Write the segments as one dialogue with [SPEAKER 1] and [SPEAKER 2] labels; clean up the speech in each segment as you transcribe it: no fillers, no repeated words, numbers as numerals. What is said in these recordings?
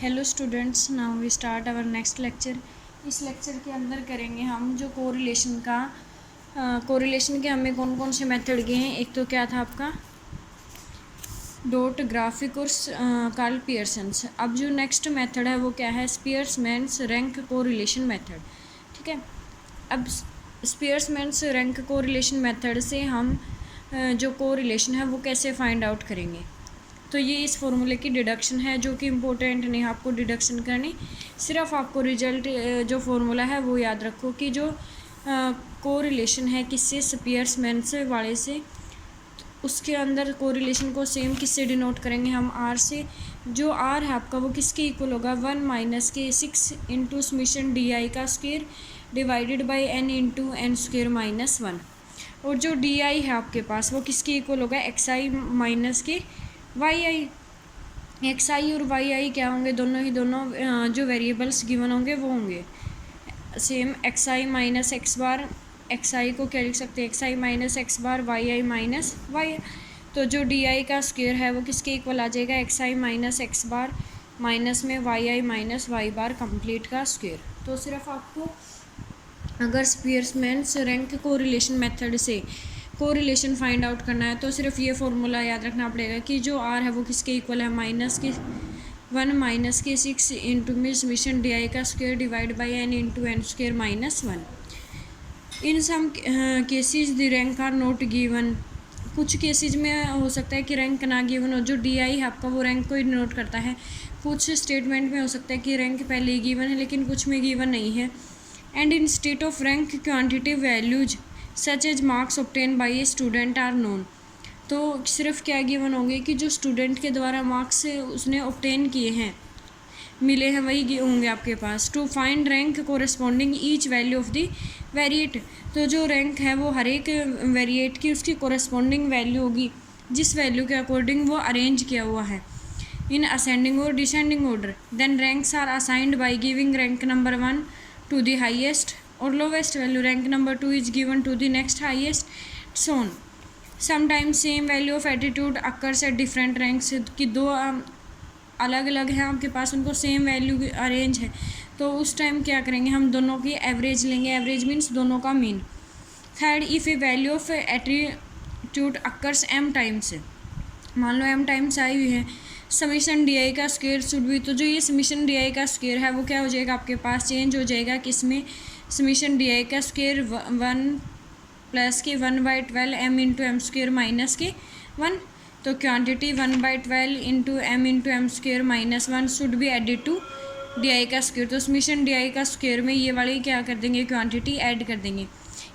[SPEAKER 1] Hello students, now we start our next lecture. इस lecture के अंदर करेंगे हम जो कोरिलेशन के हमें कौन कौन से मेथड के हैं। एक तो क्या था आपका डॉट ग्राफिक और कार्ल पियर्सन्स। अब जो नेक्स्ट मेथड है वो क्या है, स्पीयर्समैन्स रैंक कोरिलेशन मेथड। ठीक है, अब स्पीयर्समैन्स रैंक कोरिलेशन मेथड से हम जो कोरिलेशन है वो कैसे फाइंड आउट करेंगे। तो ये इस फॉर्मूले की डिडक्शन है जो कि इम्पोर्टेंट नहीं है आपको डिडक्शन करनी, सिर्फ आपको रिजल्ट जो फॉर्मूला है वो याद रखो कि जो कोरिलेशन है किससे, स्पीयर्समैन्स वाले से, उसके अंदर कोरिलेशन को सेम किससे डिनोट करेंगे हम, आर से। जो आर है आपका वो किसके इक्वल होगा, 1 माइनस के 6 इंटू समेशन डी आई का square divided by N into N square minus 1। और जो डी आई है आपके पास वो किसके इक्वल होगा, एक्स आई माइनस के वाई आई। एक्स आई और वाई आई क्या होंगे, दोनों जो वेरिएबल्स गिवन होंगे वो होंगे सेम। एक्स आई माइनस एक्स बार, एक्स आई को क्या लिख सकते हैं, एक्स आई माइनस एक्स बार, वाई आई माइनस वाई। तो जो डी आई का स्क्वायर है वो किसके इक्वल आ जाएगा, एक्स आई माइनस एक्स बार माइनस में वाई आई माइनस वाई बार कंप्लीट का स्क्वायर। तो सिर्फ आपको अगर स्पीयर्समैन्स रैंक कोरिलेशन मेथड से कोरिलेशन फाइंड आउट करना है तो सिर्फ ये फॉर्मूला याद रखना पड़ेगा कि जो आर है वो किसके इक्वल है, -1 माइनस के 6 इंटू समेशन डी आई का square divide by N into N square minus 1। In some cases the rank are not given. कुछ केसेज में हो सकता है कि रैंक ना गिवन हो, जो डी आई है आपका वो रैंक को ही डिनोट करता है। कुछ स्टेटमेंट में हो सकता है कि रैंक पहले ही गिवन है लेकिन कुछ में गिवन नहीं है। And in state of rank quantitative values such as marks obtain by a student are known. तो सिर्फ क्या गिवन होंगे कि जो स्टूडेंट के द्वारा मार्क्स उसने ऑब्टेन किए हैं, मिले हैं, वही होंगे आपके पास। To find rank corresponding each value of the variate. तो जो रैंक है वो हर एक वेरिएट की उसकी कोरेस्पॉन्डिंग वैल्यू होगी जिस वैल्यू के अकॉर्डिंग वो अरेंज किया हुआ है इन असेंडिंग और descending order. Then ranks are assigned by giving rank number 1 to the highest or lowest value, rank number 2 is given to the next highest, so on. Sometimes same value of attitude occurs at different ranks, कि दो अलग अलग हैं आपके पास, उनको same value arrange है, तो उस टाइम क्या करेंगे हम, दोनों की एवरेज लेंगे। एवरेज मीन्स दोनों का mean. Third, if a value of attitude occurs M times, मान लो एम टाइम्स आई हुई है, समीशन डी आई का स्क्वायर शुड भी। तो जो ये समीशन डी आई का स्क्वायर है वो क्या हो जाएगा आपके पास, चेंज हो जाएगा किसमें, समीशन डी आई का स्क्वायर 1 प्लस के 1/12 M into M square minus के 1। तो quantity 1/12 into M square minus 1 should be added to D I का स्क्वायर। तो समीशन डी आई का स्क्वायर में ये वाली क्या कर देंगे, क्वांटिटी ऐड कर देंगे।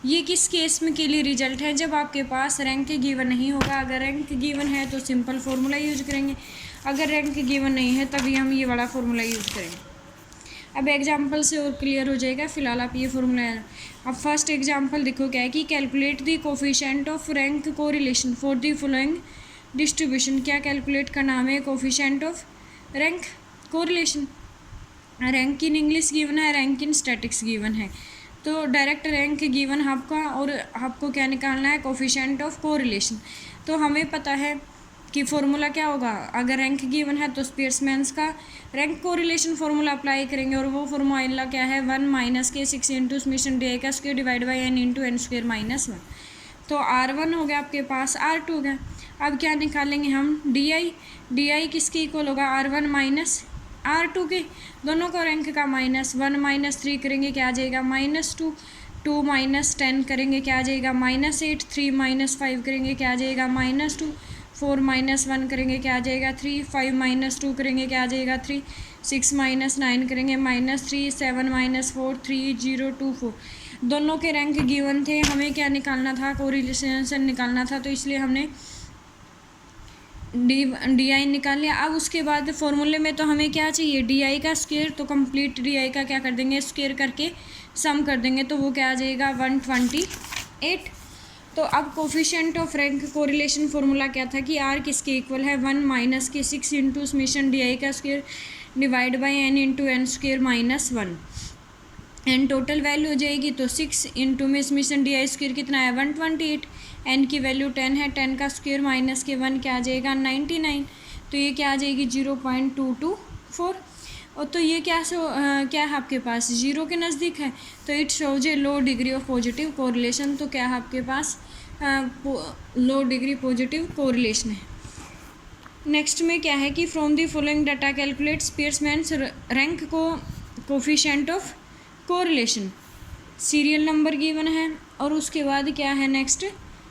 [SPEAKER 1] ये किस केस में के लिए रिजल्ट है, जब आपके पास रैंक गिवन नहीं होगा। अगर रैंक गिवन है तो सिंपल फार्मूला यूज करेंगे, अगर रैंक गिवन नहीं है तभी हम ये वाला फार्मूला यूज़ करेंगे। अब एग्जांपल से और क्लियर हो जाएगा, फिलहाल आप ये फार्मूला। अब फर्स्ट एग्जांपल देखो क्या है कि calculate the coefficient of rank correlation for the following distribution. क्या कैलकुलेट करना हमें, coefficient of rank correlation. Rank in English given है, रैंक इन स्टैटिक्स गिवन है। तो डायरेक्ट रैंक गिवन है आपका और आपको क्या निकालना है, कोफिशिएंट ऑफ कोरिलेशन। तो हमें पता है कि फॉर्मूला क्या होगा, अगर रैंक गिवन है तो स्पीयर्समैन्स का रैंक कोरिलेशन फार्मूला अप्लाई करेंगे, और वो फार्मूला क्या है, 1 माइनस के 6 इंटू समेशन डी आई का square divide by N into N square minus 1। तो R1 हो गया आपके पास, R2 हो गया। अब क्या निकालेंगे हम, डी आई किसके इक्वल होगा, R1 माइनस R2 के, दोनों को रैंक का माइनस। 1 माइनस 3 करेंगे क्या आ जाएगा, -2। 2 माइनस 10 करेंगे क्या आ जाएगा, -8। 3 माइनस 5 करेंगे क्या आ जाएगा, -2। 4 माइनस 1 करेंगे क्या आ जाएगा, 3। 5 माइनस 2 करेंगे क्या आ जाएगा, 3। 6 माइनस 9 करेंगे -3। 7 माइनस 4 3 0 2 4। दोनों के रैंक गिवन थे, हमें क्या निकालना था, कोरिलेशन निकालना था, तो इसलिए हमने डी आई निकाल लिया। अब उसके बाद फॉर्मूले में तो हमें क्या चाहिए, डी आई का स्क्वायर। तो कंप्लीट डी आई का क्या कर देंगे, स्क्वायर करके सम कर देंगे, तो वो क्या आ जाएगा, 128। तो अब coefficient of rank correlation formula क्या था कि आर किसके इक्वल है, 1 माइनस के 6 इंटू समेशन डी आई का square divide by N into N square minus 1। N total value हो जाएगी, तो 6 इंटू में समेशन डी आई स्क्वायर कितना है, 128। एन की वैल्यू 10 है, 10 का स्क्वायर माइनस के 1 क्या आ जाएगा, 99। तो ये क्या आ जाएगी, 0.224। और तो ये क्या है आपके पास, ज़ीरो के नज़दीक है, तो it shows a low degree of positive correlation. तो क्या है आपके पास, लो डिग्री पॉजिटिव कोरिलेशन है। नेक्स्ट में क्या है कि from the following data calculate Spearman's rank को coefficient of correlation. Serial number given है और उसके बाद क्या है next,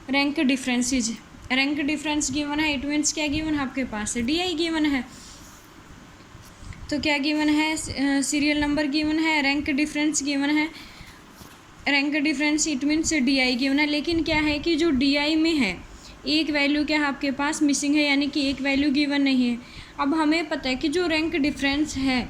[SPEAKER 1] rank differences. Rank difference given है, इट मीन्स क्या गिवन है आपके पास, DI गिवन है। तो क्या गिवन है, सीरियल नंबर गिवन है, रैंक डिफरेंस गिवन है। Rank difference it means DI given है। लेकिन क्या है कि जो DI में है एक वैल्यू क्या है आपके पास मिसिंग है, यानी कि एक वैल्यू गिवन नहीं है। अब हमें पता है कि जो रैंक डिफरेंस है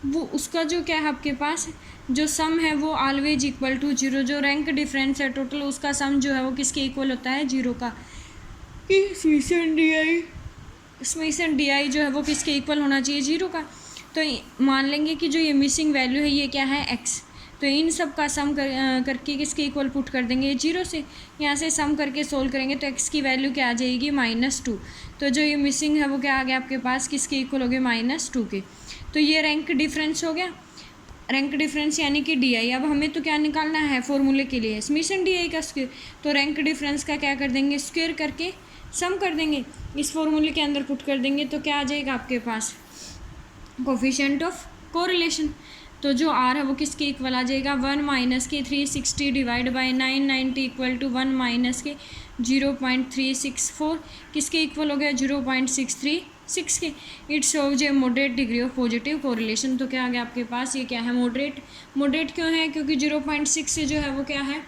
[SPEAKER 1] वो उसका जो क्या है आपके पास जो सम है वो ऑलवेज इक्वल टू 0। जो रैंक डिफरेंस है टोटल उसका सम जो है वो किसके इक्वल होता है, 0 का। इसमें DI जो है वो किसके इक्वल होना चाहिए, 0 का। तो मान लेंगे कि जो ये मिसिंग वैल्यू है ये क्या है, x। तो इन सब का सम करके किसके इक्वल पुट कर देंगे, 0 से। यहाँ से सम करके सोल्व करेंगे तो x की वैल्यू क्या आ जाएगी, -2। तो जो ये मिसिंग है वो क्या आ गया आपके पास, किसके इक्वल हो गया, -2 के। तो ये रैंक डिफरेंस हो गया, रैंक डिफरेंस यानी कि DI। अब हमें तो क्या निकालना है फॉर्मूले के लिए, स्मिथ एंड DI का स्क्वायर। तो रैंक डिफरेंस का क्या कर देंगे, स्क्वायर करके सम कर देंगे, इस फॉर्मूले के अंदर पुट कर देंगे। तो क्या आ जाएगा आपके पास, कोफिशिएंट ऑफ कोरिलेशन। तो जो R है वो किसके इक्वल आ जाएगा, 1 - के 360 डिवाइड बाई 990 इक्वल टू 1 - के 0.364 किसके इक्वल हो गया, 0.636 के। It shows A moderate degree of positive correlation. तो क्या आ गया आपके पास, ये क्या है, मॉडरेट। मॉडरेट क्यों है, क्योंकि 0.6 से जो है वो क्या है,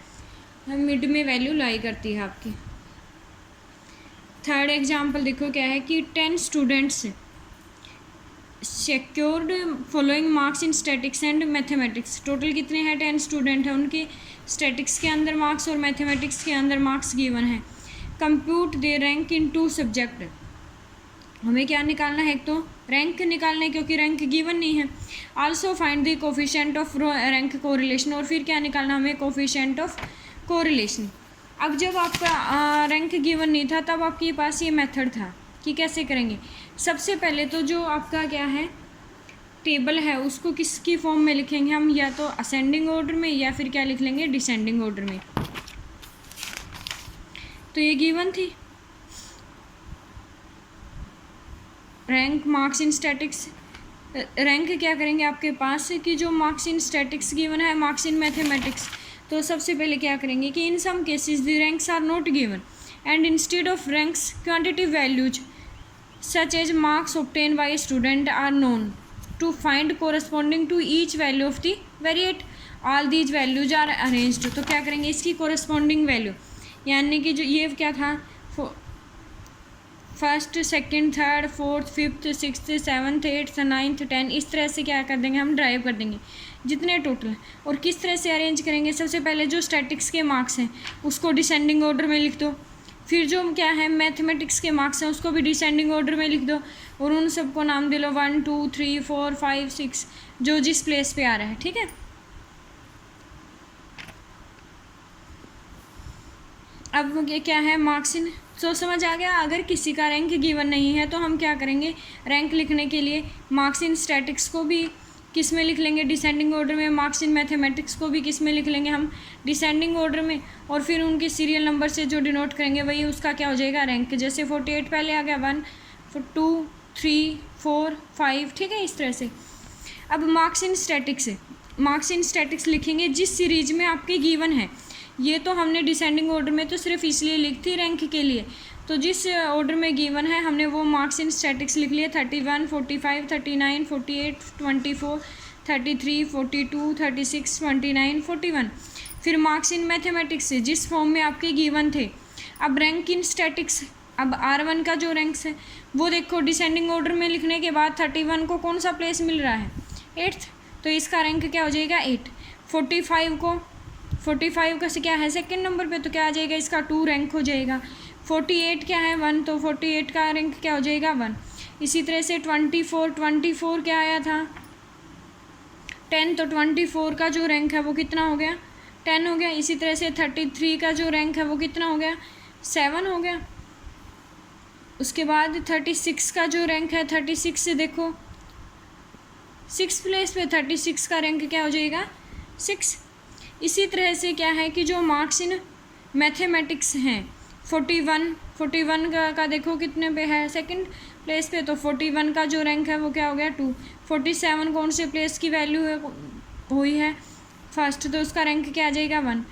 [SPEAKER 1] मिड में वैल्यू लाई करती है आपकी। थर्ड एग्जाम्पल देखो क्या है कि 10 students secured following marks in statics and mathematics. Total कितने हैं, 10 स्टूडेंट हैं, उनके स्टैटिक्स के अंदर मार्क्स और मैथमेटिक्स के अंदर मार्क्स गिवन है। Compute they rank in 2 subject. हमें क्या निकालना है, एक तो रैंक निकालना है क्योंकि रैंक गिवन नहीं है। Also find the coefficient of rank correlation, और फिर क्या निकालना हमें, कोफिशिएंट ऑफ कोरिलेशन। अब जब आपका रैंक गिवन नहीं था तब आपके पास ये मेथड था कि कैसे करेंगे। सबसे पहले तो जो आपका क्या है टेबल है उसको किसकी फॉर्म में लिखेंगे हम, या तो असेंडिंग ऑर्डर में या फिर क्या लिख लेंगे, डिसेंडिंग ऑर्डर में। तो ये गिवन थी rank marks in statistics. Rank क्या करेंगे आपके पास कि जो मार्क्स इन स्टैटिक्स गिवन है, मार्क्स इन मैथमेटिक्स। तो सबसे पहले क्या करेंगे कि in some cases the ranks are not given and instead of ranks quantitative values such as marks obtained by a student are known to find corresponding to each value of the variate all these values are arranged। तो क्या करेंगे इसकी corresponding value, यानी कि जो ये क्या था, first second third fourth fifth sixth seventh eighth ninth 10, इस तरह से क्या कर देंगे हम, ड्राइव कर देंगे जितने टोटल। और किस तरह से अरेंज करेंगे, सबसे पहले जो स्टैटिक्स के मार्क्स हैं उसको डिसेंडिंग ऑर्डर में लिख दो, फिर जो क्या है मैथमेटिक्स के मार्क्स हैं उसको भी डिसेंडिंग ऑर्डर में लिख दो, और उन सबको नाम दे लो 1 2 3 4 5 6 जो जिस प्लेस पे आ रहा है, ठीक है। अब ये क्या है, मार्क्स इन, तो समझ आ गया। अगर किसी का रैंक गिवन नहीं है तो हम क्या करेंगे, रैंक लिखने के लिए मार्क्स इन स्टैटिक्स को भी किस में लिख लेंगे, डिसेंडिंग ऑर्डर में। मार्क्स इन मैथमेटिक्स को भी किस में लिख लेंगे हम, डिसेंडिंग ऑर्डर में। और फिर उनके सीरियल नंबर से जो डिनोट करेंगे वही उसका क्या हो जाएगा, रैंक। जैसे 48 पहले आ गया, 1 2 3 4 5, ठीक है, इस तरह से। अब मार्क्स इन स्टैटिक्स है, मार्क्स इन स्टैटिक्स लिखेंगे जिस सीरीज में आपके गिवन है। ये तो हमने डिसेंडिंग ऑर्डर में तो सिर्फ इसलिए लिख थी रैंक के लिए, तो जिस ऑर्डर में गिवन है हमने वो मार्क्स इन स्टैटिक्स लिख लिए। 31 45 39 48 24 33 42 36 29 41। फिर मार्क्स इन मैथमेटिक्स से जिस फॉर्म में आपके गिवन थे। अब रैंक इन स्टैटिक्स, अब R1 का जो रैंक्स है वो देखो डिसेंडिंग ऑर्डर में लिखने के बाद 31 को कौन सा प्लेस मिल रहा है, 8th, तो इसका रैंक क्या हो जाएगा 8। 45 का से क्या है सेकंड नंबर पे, तो क्या आ जाएगा इसका 2 रैंक हो जाएगा। 48 क्या है 1, तो 48 का रैंक क्या हो जाएगा 1। इसी तरह से 24 क्या आया था 10, तो 24 का जो रैंक है वो कितना हो गया 10 हो गया। इसी तरह से 33 का जो रैंक है वो कितना हो गया 7 हो गया। उसके बाद 36 का जो रैंक है 36 से देखो 6 प्लेस पे 36 का रैंक क्या हो जाएगा 6। इसी तरह से क्या है कि जो मार्क्स इन मैथमेटिक्स हैं 41 का देखो कितने पे है सेकंड प्लेस पे, तो 41 का जो रैंक है वो क्या हो गया 2। 47 कौन से प्लेस की वैल्यू है हुई है फर्स्ट, तो उसका रैंक क्या आ जाएगा 1।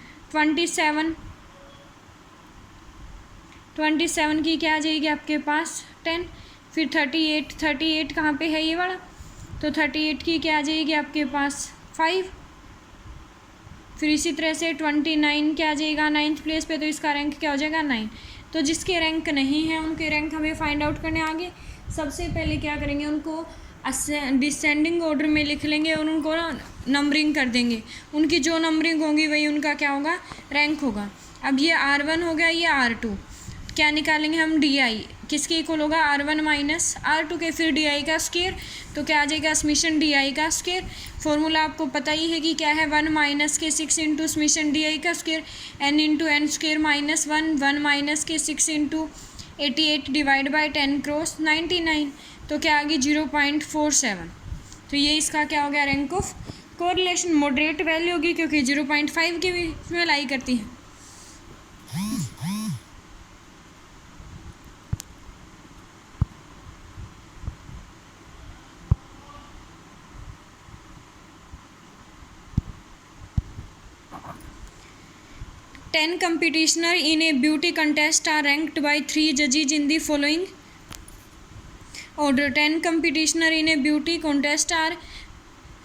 [SPEAKER 1] 27 की क्या आ जाएगी आपके पास 10। फिर 38 कहाँ पे है ये वाला, तो 38 की क्या आ जाएगी आपके पास 5। फिर इसी तरह से 29 क्या आ जाएगा 9th प्लेस पे, तो इसका रैंक क्या हो जाएगा 9। तो जिसके रैंक नहीं है उनके रैंक हमें फाइंड आउट करने आगे। सबसे पहले क्या करेंगे, उनको डिसेंडिंग ऑर्डर में लिख लेंगे और उनको नंबरिंग कर देंगे। उनकी जो नंबरिंग होगी वही उनका क्या होगा रैंक होगा। अब ये R1 हो गया, ये R2, क्या निकालेंगे हम DI किसके इक्वल होगा R1 माइनस R2 के, फिर DI का स्क्वायर, तो क्या आ जाएगा समेशन DI का स्क्वायर। फॉर्मूला आपको पता ही है कि क्या है 1 माइनस के 6 इंटू समेशन DI का square n into N square minus 1 minus के 6 इंटू 88 डिवाइड बाई 10 क्रॉस 99, तो क्या आ गई 0.47। तो ये इसका क्या हो गया rank of correlation. Moderate value होगी क्योंकि 0.5 के बीच में लाई करती है। Ten competitioner in a beauty contest are ranked by 3 judges in the following order. 10 competitioner in a beauty contest are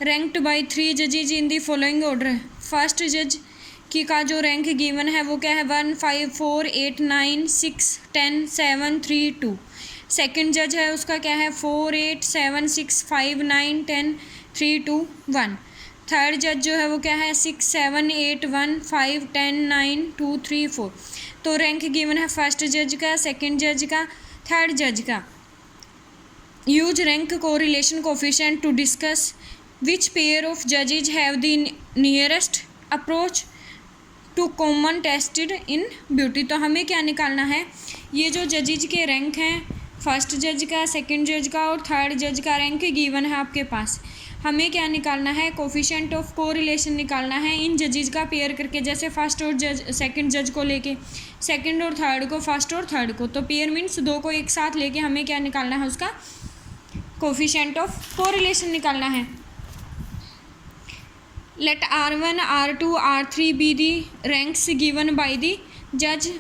[SPEAKER 1] ranked by 3 judges in the following order. First जज की का जो रैंक गिवन है वो क्या है 1 5 4 8 9 6 10 7 3 2। सेकेंड जज है उसका क्या है 4 8 7 6 5 9 10 3 2 1। थर्ड जज जो है वो क्या है 6 7 8 1 5 10 9 2 3 4। तो रैंक गिवन है फर्स्ट जज का, सेकंड जज का, थर्ड जज का। Use rank correlation coefficient to discuss which pair of जजेज have the nearest approach to common tested in beauty. तो हमें क्या निकालना है, ये जो जजेज के रैंक हैं फर्स्ट जज का, सेकंड जज का और थर्ड जज का रैंक गिवन है आपके पास। हमें क्या निकालना है कोफिशिएंट ऑफ कोरिलेशन निकालना है इन जजेज का पेयर करके, जैसे फर्स्ट और सेकंड जज को लेके सेकंड और थर्ड को, फर्स्ट और थर्ड को, तो पेयर मीन्स दो को एक साथ लेके हमें क्या निकालना है उसका कोफिशिएंट ऑफ कोरिलेशन निकालना है। Let R1 R2 R3 be the ranks given by the जज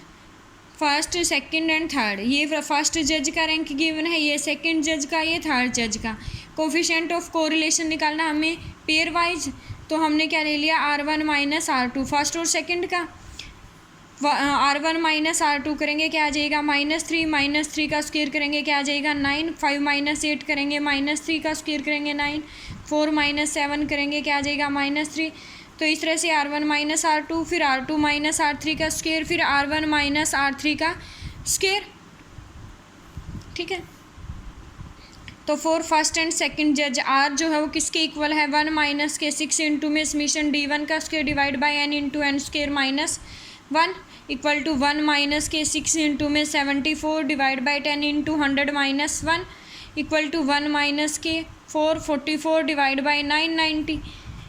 [SPEAKER 1] फर्स्ट सेकंड एंड थर्ड। ये फर्स्ट जज का रैंक गिवन है, ये सेकंड जज का, ये थर्ड जज का। कोफिशिएंट ऑफ कोरिलेशन निकालना हमें पेयर वाइज, तो हमने क्या ले लिया R1 माइनस R2 फर्स्ट और सेकंड का। R1 माइनस R2 करेंगे क्या आ जाएगा -3 का स्क्वायर करेंगे क्या आ जाएगा 9। 5 माइनस 8 करेंगे -3 का स्क्वायर करेंगे 9। 4 माइनस 7 करेंगे क्या आ जाएगा -3। तो इस तरह से R1 माइनस R2, फिर R2 माइनस R3 का स्क्वायर, फिर R1 माइनस R3 का स्क्वायर। ठीक है, तो फॉर फर्स्ट एंड सेकंड जज R जो है वो किसके इक्वल है 1 माइनस के 6 इंटू में समेशन D1 का square divide by n into N square minus 1 equal to 1 minus के 6 इंटू में 74 divide by 10 into 100 minus 1 equal to 1 minus के 44 divide by 990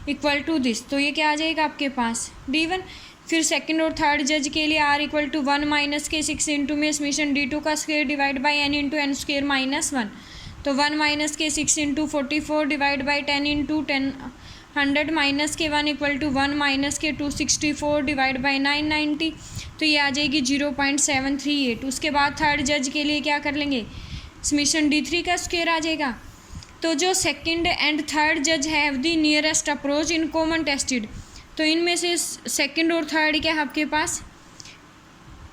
[SPEAKER 1] equal to this. तो ये क्या आ जाएगा आपके पास D1। फिर सेकंड और थर्ड जज के लिए R इक्वल टू 1 माइनस के 6 इंटू में समेशन D2 का square divide by n into N square minus 1। तो 1 माइनस के 6 into 44 divide by 10 into 100 minus के 1 इक्वल टू 1 माइनस के 264 डिवाइड बाई 990। तो ये आ जाएगी 0.738। उसके बाद थर्ड जज के लिए क्या कर लेंगे समेशन D3 का स्क्वायर आ जाएगा। तो जो सेकंड एंड थर्ड जज have the nearest approach in common tested, तो इनमें से सेकंड और थर्ड क्या है आपके पास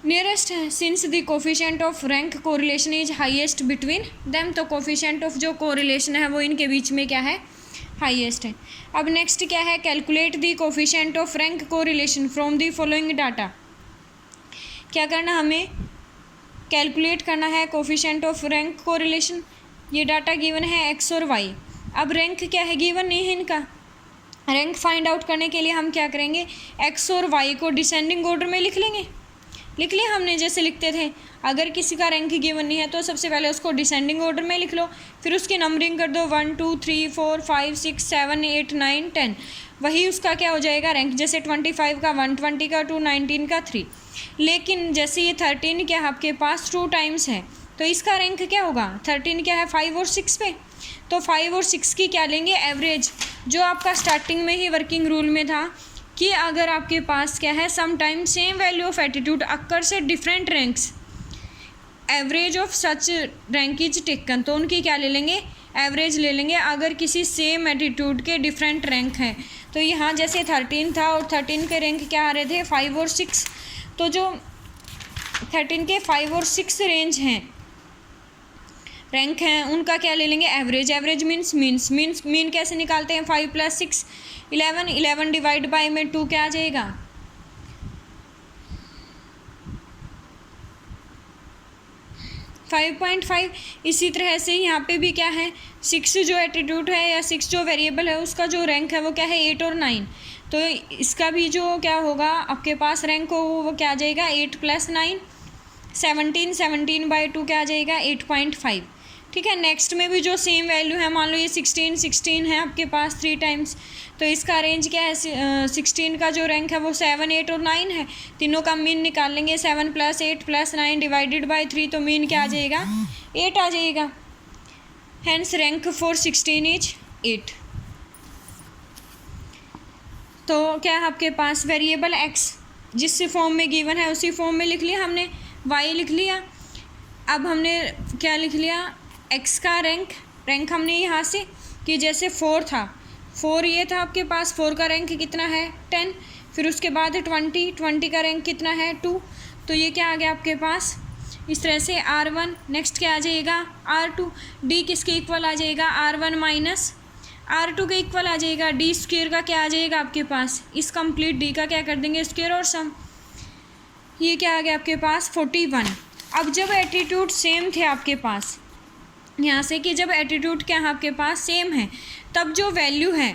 [SPEAKER 1] नियरेस्ट है। Since the coefficient of rank correlation is highest between them, तो कोफिशिएंट ऑफ जो कोरिलेशन है वो इनके बीच में क्या है हाईएस्ट है। अब नेक्स्ट क्या है calculate the coefficient of rank correlation from the following data. क्या करना हमें कैलकुलेट करना है कोफिशिएंट ऑफ रैंक कोरिलेशन। ये डाटा गिवन है x और y। अब रैंक क्या है गिवन नहीं है इनका। रैंक फाइंड आउट करने के लिए हम क्या करेंगे x और y को डिसेंडिंग ऑर्डर में लिख लेंगे। लिख लिया हमने जैसे लिखते थे। अगर किसी का रैंक गिवन नहीं है तो सबसे पहले उसको डिसेंडिंग ऑर्डर में लिख लो, फिर उसकी नंबरिंग कर दो 1 2 3 4 5 6 7 8 9 10, वही उसका क्या हो जाएगा रैंक। जैसे 25 का 120 का 219 का 3। लेकिन जैसे ये 13 क्या है आपके पास 2 टाइम्स है, तो इसका रैंक क्या होगा, 13 क्या है 5 और 6 पे, तो 5 और 6 की क्या लेंगे एवरेज, जो आपका स्टार्टिंग में ही वर्किंग रूल में था कि अगर आपके पास क्या है sometime same value of attitude occurs at different ranks, average of such rank is taken, तो उनकी क्या ले लेंगे एवरेज ले लेंगे अगर किसी सेम एटीट्यूड के डिफरेंट रैंक हैं। तो यहाँ जैसे 13 था और 13 के रैंक क्या आ रहे थे 5 और 6, तो जो 13 के 5 और 6 रेंज हैं रैंक हैं उनका क्या ले लेंगे एवरेज। एवरेज मीन्स मीन कैसे निकालते हैं, 5 + 6 11, 11 डिवाइड बाई में 2 क्या आ जाएगा 5.5। इसी तरह से यहाँ पे भी क्या है 6 जो एटीट्यूड है या 6 जो वेरिएबल है उसका जो रैंक है वो क्या है 8 और 9, तो इसका भी जो क्या होगा आपके पास रैंक हो वो क्या आ जाएगा 8 + 9 17, 17/2 क्या आ जाएगा 8.5। ठीक है, नेक्स्ट में भी जो सेम वैल्यू है, मान लो ये 16 है आपके पास 3 टाइम्स, तो इसका रेंज क्या है 16 का जो रैंक है वो 7, 8 और 9 है। तीनों का मीन निकाल लेंगे 7 + 8 + 9 डिवाइडेड बाई 3, तो मीन क्या आ जाएगा 8 आ जाएगा। Hence rank for 16 is 8। तो क्या है आपके पास वेरिएबल एक्स जिस फॉर्म में गिवन है उसी फॉर्म में लिख लिया हमने, वाई लिख लिया। अब हमने क्या लिख लिया एक्स का रैंक हमने यहाँ से कि जैसे 4 था, 4 ये था आपके पास, 4 का रैंक कितना है 10, फिर उसके बाद 20 का रैंक कितना है 2, तो ये क्या आ गया आपके पास इस तरह से R1। नेक्स्ट क्या आ जाएगा R2, D किसके इक्वल आ जाएगा R1 माइनस R2 के इक्वल आ जाएगा, D स्क्वायर का क्या आ जाएगा आपके पास, इस कंप्लीट D का क्या कर देंगे स्क्वायर और सम, ये क्या आ गया आपके पास 41। अब जब एटीट्यूड सेम थे आपके पास यहाँ से कि जब एटीट्यूड क्या है आपके पास सेम है तब जो वैल्यू है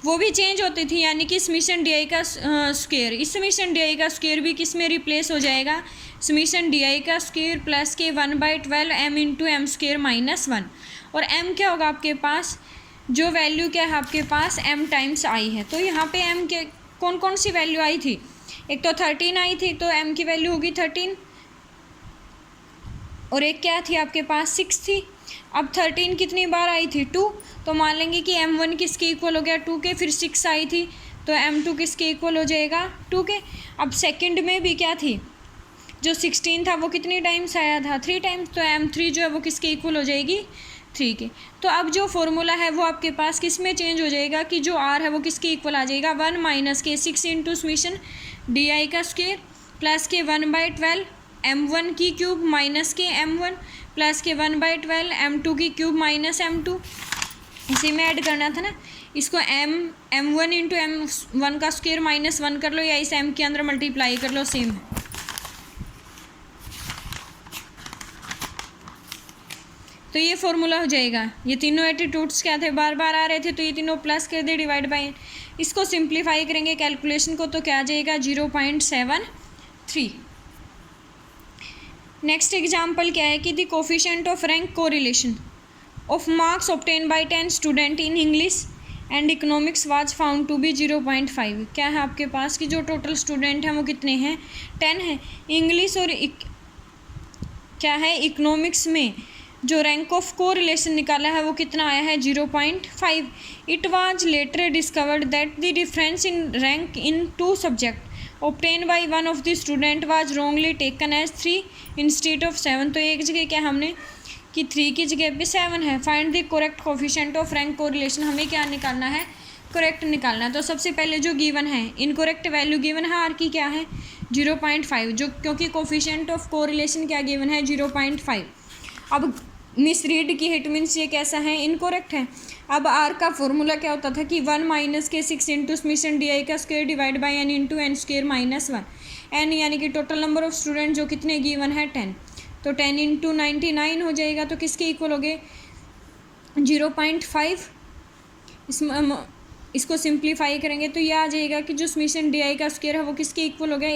[SPEAKER 1] वो भी चेंज होती थी, यानी कि समीशन डी आई का स्क्वायर, इस समीशन डी आई का स्क्वायर भी किस में रिप्लेस हो जाएगा समीशन डी आई का स्क्वायर प्लस के 1/12 m into M square minus 1, और m क्या होगा आपके पास जो वैल्यू क्या है आपके पास m टाइम्स आई है। तो यहाँ पे m के कौन कौन सी वैल्यू आई थी, एक तो 13 आई थी तो m की वैल्यू होगी 13, और एक क्या थी आपके पास 6 थी। अब 13 कितनी बार आई थी 2, तो मान लेंगे कि m1 किसके इक्वल हो गया 2 के, फिर 6 आई थी तो m2 किसके इक्वल हो जाएगा 2 के। अब सेकंड में भी क्या थी जो 16 था वो कितनी टाइम्स आया था 3 टाइम्स, तो m3 जो है वो किसके इक्वल हो जाएगी 3 के। तो अब जो फॉर्मूला है वो आपके पास किस में चेंज हो जाएगा कि जो r है वो किसके इक्वल आ जाएगा 1 माइनस के 6 इंटू समीशन डी आई का स्क्वायर प्लस के 1/12 m1 की क्यूब माइनस के m1 प्लस के 1/12 m2 की क्यूब माइनस m2, इसी में ऐड करना था ना, इसको m1 इंटू m1 का स्क्वायर माइनस 1 कर लो या इस m के अंदर मल्टीप्लाई कर लो, सेम है। तो ये फॉर्मूला हो जाएगा, ये तीनों एटीट्यूड्स क्या थे बार बार आ रहे थे तो ये तीनों प्लस कर दे डिवाइड बाई, इसको सिंप्लीफाई करेंगे कैलकुलेशन को तो क्या आ जाएगा 0.73। नेक्स्ट एग्जाम्पल क्या है कि the coefficient of rank correlation of marks obtain by 10 student in English and economics was found to be 0.5। क्या है आपके पास कि जो टोटल स्टूडेंट हैं वो कितने हैं 10 हैं। इंग्लिश और क्या है इकोनॉमिक्स में जो रैंक ऑफ कोरिलेशन निकाला है वो कितना आया है 0.5। It was later discovered that the difference in rank in 2 subject obtained by one of the student was wrongly taken as 3 instead of 7। तो एक जगह क्या हमने कि 3 की जगह पे 7 है। Find the correct coefficient of rank correlation, हमें क्या निकालना है करेक्ट निकालना है। तो सबसे पहले जो गिवन है इनकरेक्ट वैल्यू गिवन है आर की क्या है 0.5, जो क्योंकि कोफिशिएंट ऑफ कोरिलेशन क्या गिवन है 0.5। अब मिसरीड की हिट मीन्स ये कैसा है इनकरेक्ट है। अब आर का फॉर्मूला क्या होता था कि 1 माइनस के 6 इंटू समीशन डी आई का square divide by N into N square minus 1, N यानी कि टोटल नंबर ऑफ स्टूडेंट जो कितने गिवन है 10, तो 10 इंटू 99 हो जाएगा, तो किसके इक्वल हो गए 0.5। इसको सिंप्लीफाई करेंगे तो ये आ जाएगा कि जो समीशन डी आई का स्क्वायर है वो किसके इक्वल हो गया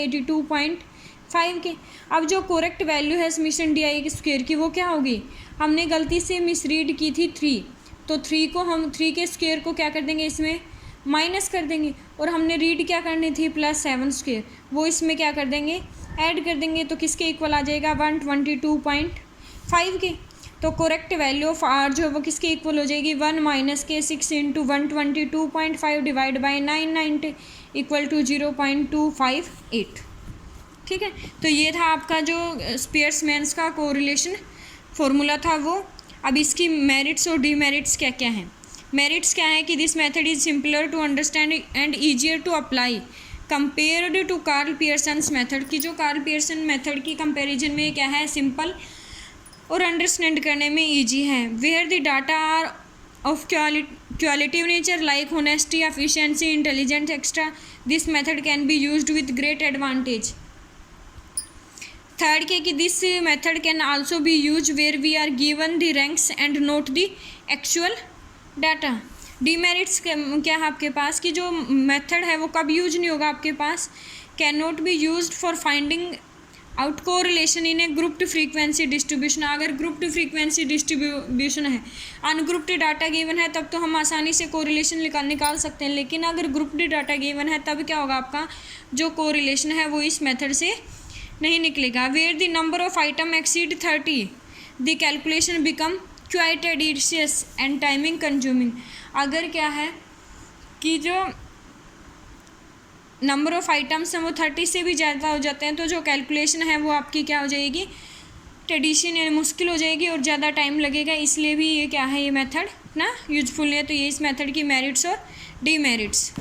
[SPEAKER 1] 5 के। अब जो करेक्ट वैल्यू है समीशन डी आई स्क्वायर की वो क्या होगी, हमने गलती से मिसरीड की थी 3, तो 3 को हम 3 के स्क्वायर को क्या कर देंगे, इसमें माइनस कर देंगे, और हमने रीड क्या करनी थी +7 स्क्वायर, वो इसमें क्या कर देंगे ऐड कर देंगे, तो किसके इक्वल आ जाएगा 122.5 के। तो करेक्ट वैल्यू ऑफ आर जो है वो किसके इक्वल हो जाएगी 1 - के 6 × 122.5 डिवाइड बाई 990 इक्वल टू 0.258। ठीक है, तो ये था आपका जो स्पियर्समैन्स का कोरिलेशन फॉर्मूला था वो। अब इसकी मेरिट्स और डीमेरिट्स क्या क्या हैं। मेरिट्स क्या है कि this method is simpler to understand and easier to apply compared to Karl Pearson's method, की जो कार्ल पियर्सन मेथड की कंपैरिजन में क्या है सिंपल और अंडरस्टैंड करने में ईजी है। Where the data are of qualitative nature like honesty, efficiency, intelligence extra, this method can be used with great advantage. Third के कि this method can also be use where we are given the ranks and note the actual data. Demerits क्या है आपके पास कि जो method है वो कब यूज नहीं होगा आपके पास, can not be used for finding out correlation in a grouped frequency distribution. अगर ग्रुप्ड फ्रीक्वेंसी डिस्ट्रीब्यूशन है, अनग्रुप्ड डाटा गिवन है, तब तो हम आसानी से कोरिलेशन निकाल सकते हैं, लेकिन अगर ग्रुप्ड डाटा गिवन है तब क्या होगा, आपका जो कोरिलेशन है वो इस मेथड से नहीं निकलेगा। Where the number of item exceed 30 the calculation become quite tedious and timing consuming. अगर क्या है कि जो नंबर ऑफ आइटम्स हैं वो 30 से भी ज़्यादा हो जाते हैं, तो जो कैलकुलेशन है वो आपकी क्या हो जाएगी ट्रेडिशन यानी मुश्किल हो जाएगी और ज़्यादा टाइम लगेगा, इसलिए भी ये क्या है ये मेथड ना यूजफुल है। तो ये इस मेथड की मेरिट्स और डीमेरिट्स।